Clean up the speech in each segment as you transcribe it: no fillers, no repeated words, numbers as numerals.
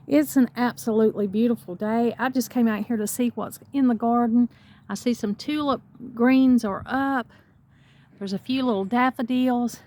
It's an absolutely beautiful day. I just came out here to see what's in the garden. I see some tulip greens are up. There's a few little daffodils.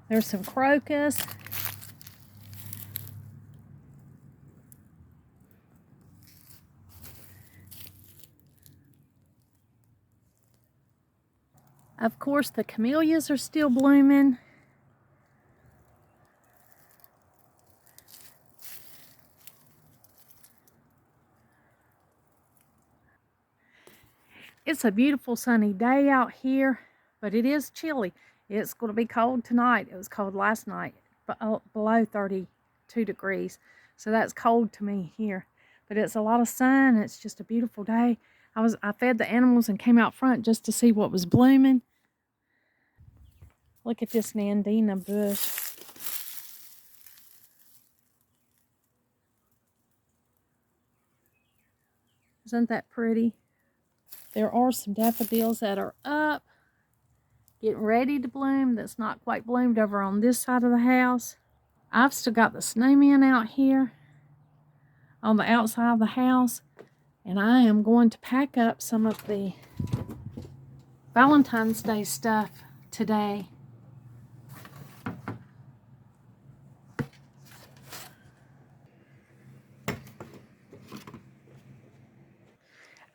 There's some crocus. Of course, the camellias are still blooming. It's a beautiful sunny day out here, but it is chilly. It's going to be cold tonight. It was cold last night, but below 32 degrees. So that's cold to me here. But it's a lot of sun. It's just a beautiful day. I fed the animals and came out front just to see what was blooming. Look at this Nandina bush. Isn't that pretty? There are some daffodils that are up, getting ready to bloom. That's not quite bloomed over on this side of the house. I've still got the snowman out here on the outside of the house, and I am going to pack up some of the Valentine's Day stuff today.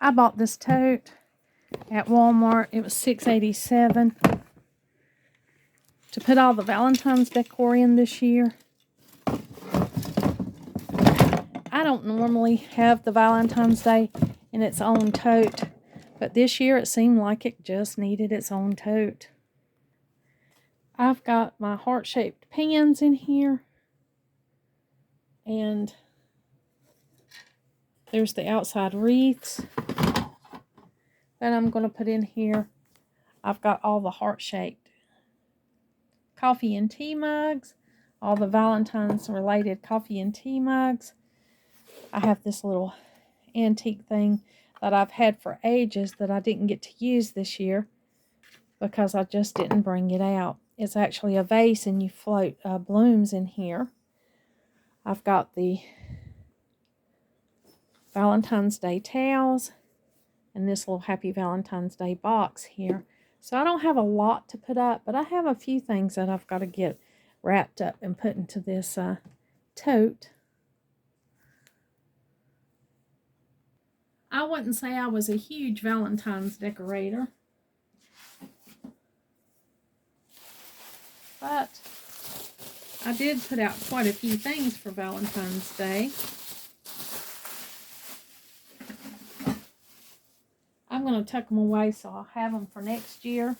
I bought this tote at Walmart. It was $6.87 to put all the Valentine's decor in this year. I don't normally have the Valentine's Day in its own tote, but this year it seemed like it just needed its own tote. I've got my heart-shaped pans in here, and there's the outside wreaths that I'm going to put in here. I've got all the heart-shaped coffee and tea mugs, all the Valentine's related coffee and tea mugs. I have this little antique thing that I've had for ages that I didn't get to use this year because I just didn't bring it out. It's actually a vase, and you float blooms in here. I've got the Valentine's Day towels and this little Happy Valentine's Day box here. So I don't have a lot to put up, but I have a few things that I've got to get wrapped up and put into this tote. I wouldn't say I was a huge Valentine's decorator, but I did put out quite a few things for Valentine's Day. I'm going to tuck them away so I'll have them for next year.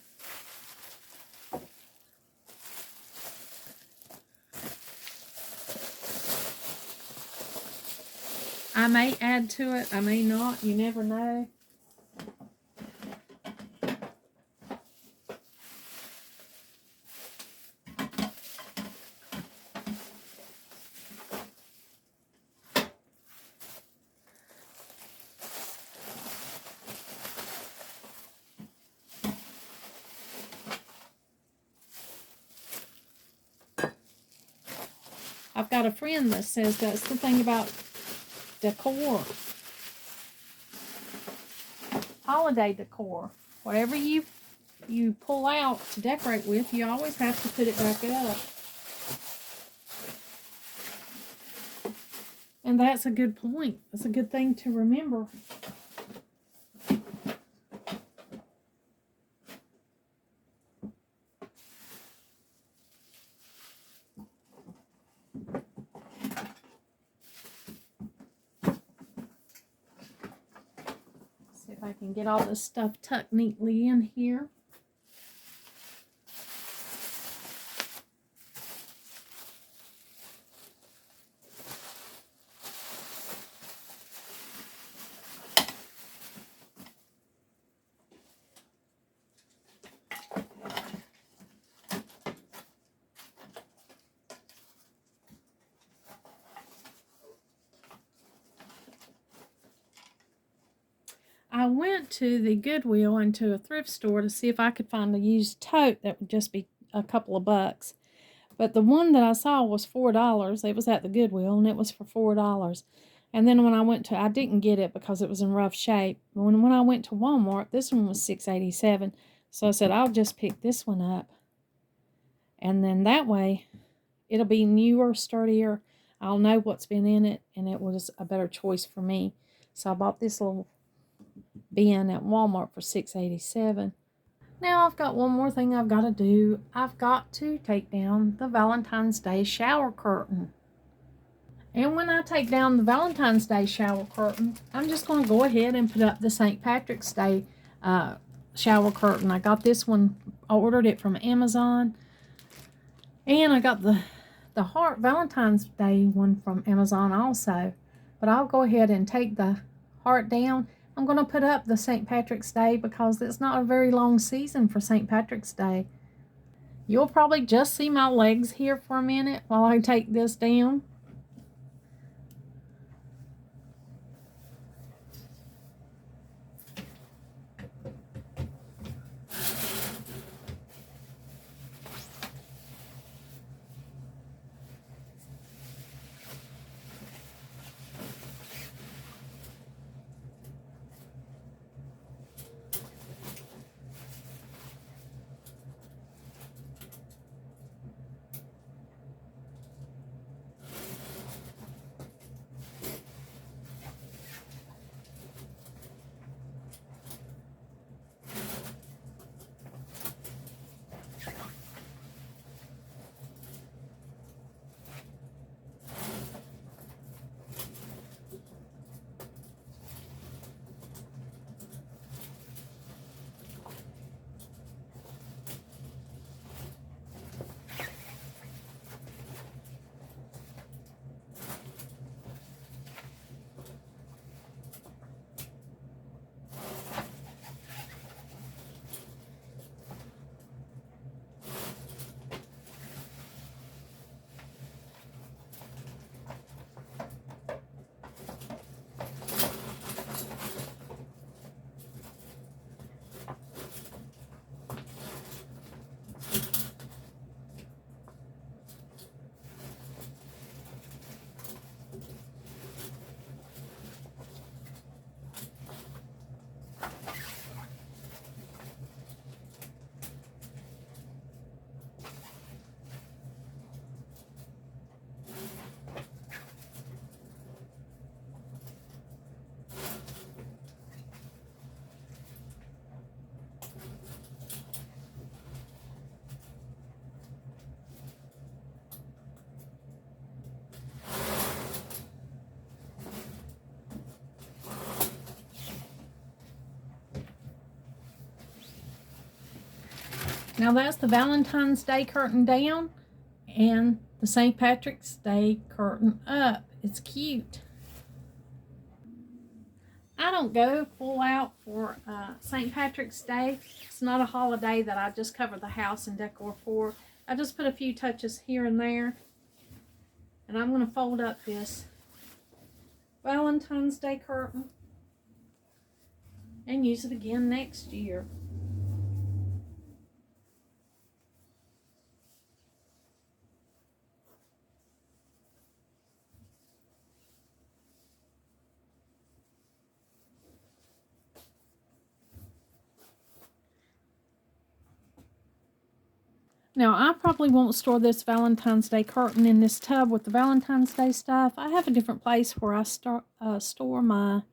I may add to it, I may not, you never know. I've got a friend that says that's the thing about decor. Holiday decor. Whatever you pull out to decorate with, you always have to put it back up. And that's a good point. That's a good thing to remember. See if I can get all this stuff tucked neatly in here. I went to the Goodwill and to a thrift store to see if I could find a used tote that would just be a couple of bucks. But the one that I saw was $4. It was at the Goodwill, and it was for $4. And then when I didn't get it because it was in rough shape. When I went to Walmart, this one was $6.87. So I said, I'll just pick this one up. And then that way, it'll be newer, sturdier. I'll know what's been in it, and it was a better choice for me. So I bought this little bin at Walmart for $6.87. Now I've got one more thing I've got to do. I've got to take down the Valentine's Day shower curtain. And when I take down the Valentine's Day shower curtain, I'm just going to go ahead and put up the St. Patrick's Day shower curtain. I got this one, I ordered it from Amazon. And I got the heart Valentine's Day one from Amazon also. But I'll go ahead and take the heart down. I'm going to put up the St. Patrick's Day because it's not a very long season for St. Patrick's Day. You'll probably just see my legs here for a minute while I take this down. Now that's the Valentine's Day curtain down and the St. Patrick's Day curtain up. It's cute. I don't go full out for St. Patrick's Day. It's not a holiday that I just cover the house and decor for. I just put a few touches here and there. And I'm going to fold up this Valentine's Day curtain and use it again next year. Now, I probably won't store this Valentine's Day curtain in this tub with the Valentine's Day stuff. I have a different place where I store my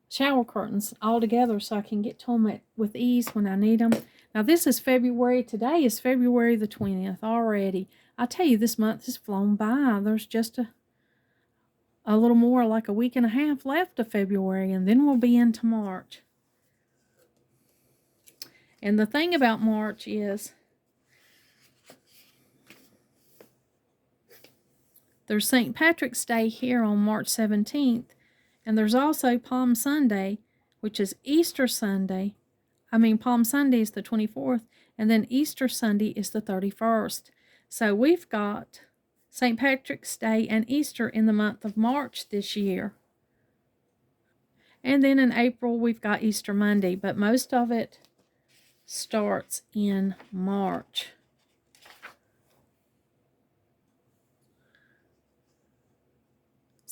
shower curtains all together so I can get to them with ease when I need them. Now, this is February. Today is February the 20th already. I tell you, this month has flown by. There's just a little more, like a week and a half left of February, and then we'll be into March. And the thing about March is there's St. Patrick's Day here on March 17th, and there's also Palm Sunday, which is Easter Sunday. Palm Sunday is the 24th, and then Easter Sunday is the 31st. So we've got St. Patrick's Day and Easter in the month of March this year. And then in April, we've got Easter Monday, but most of it starts in March.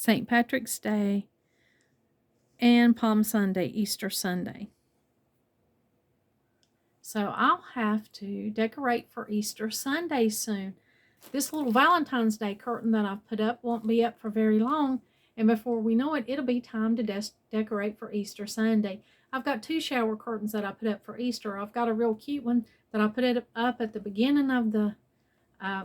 St. Patrick's Day, and Palm Sunday, Easter Sunday. So I'll have to decorate for Easter Sunday soon. This little Valentine's Day curtain that I've put up won't be up for very long, and before we know it, it'll be time to decorate for Easter Sunday. I've got 2 shower curtains that I put up for Easter. I've got a real cute one that I put it up at the beginning of the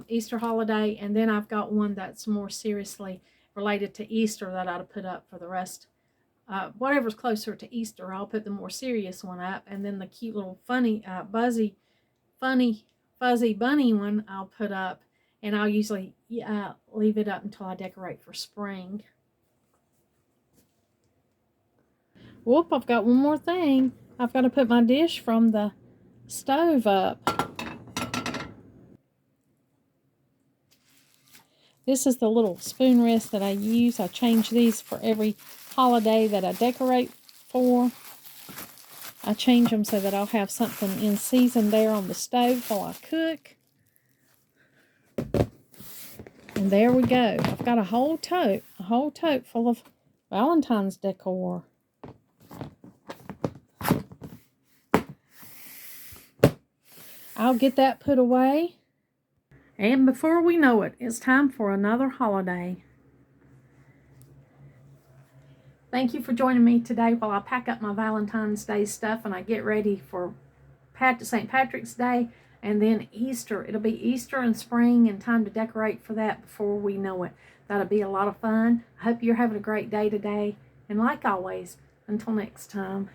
Easter holiday, and then I've got one that's more seriously related to Easter that I'll put up for the rest. Whatever's closer to Easter, I'll put the more serious one up, and then the cute little funny, funny, fuzzy bunny one I'll put up, and I'll usually leave it up until I decorate for spring. Whoop, I've got one more thing. I've got to put my dish from the stove up. This is the little spoon rest that I use. I change these for every holiday that I decorate for. I change them so that I'll have something in season there on the stove while I cook. And there we go. I've got a whole tote full of Valentine's decor. I'll get that put away. And before we know it, it's time for another holiday. Thank you for joining me today while I pack up my Valentine's Day stuff and I get ready for St. Patrick's Day and then Easter. It'll be Easter and spring and time to decorate for that before we know it. That'll be a lot of fun. I hope you're having a great day today. And like always, until next time.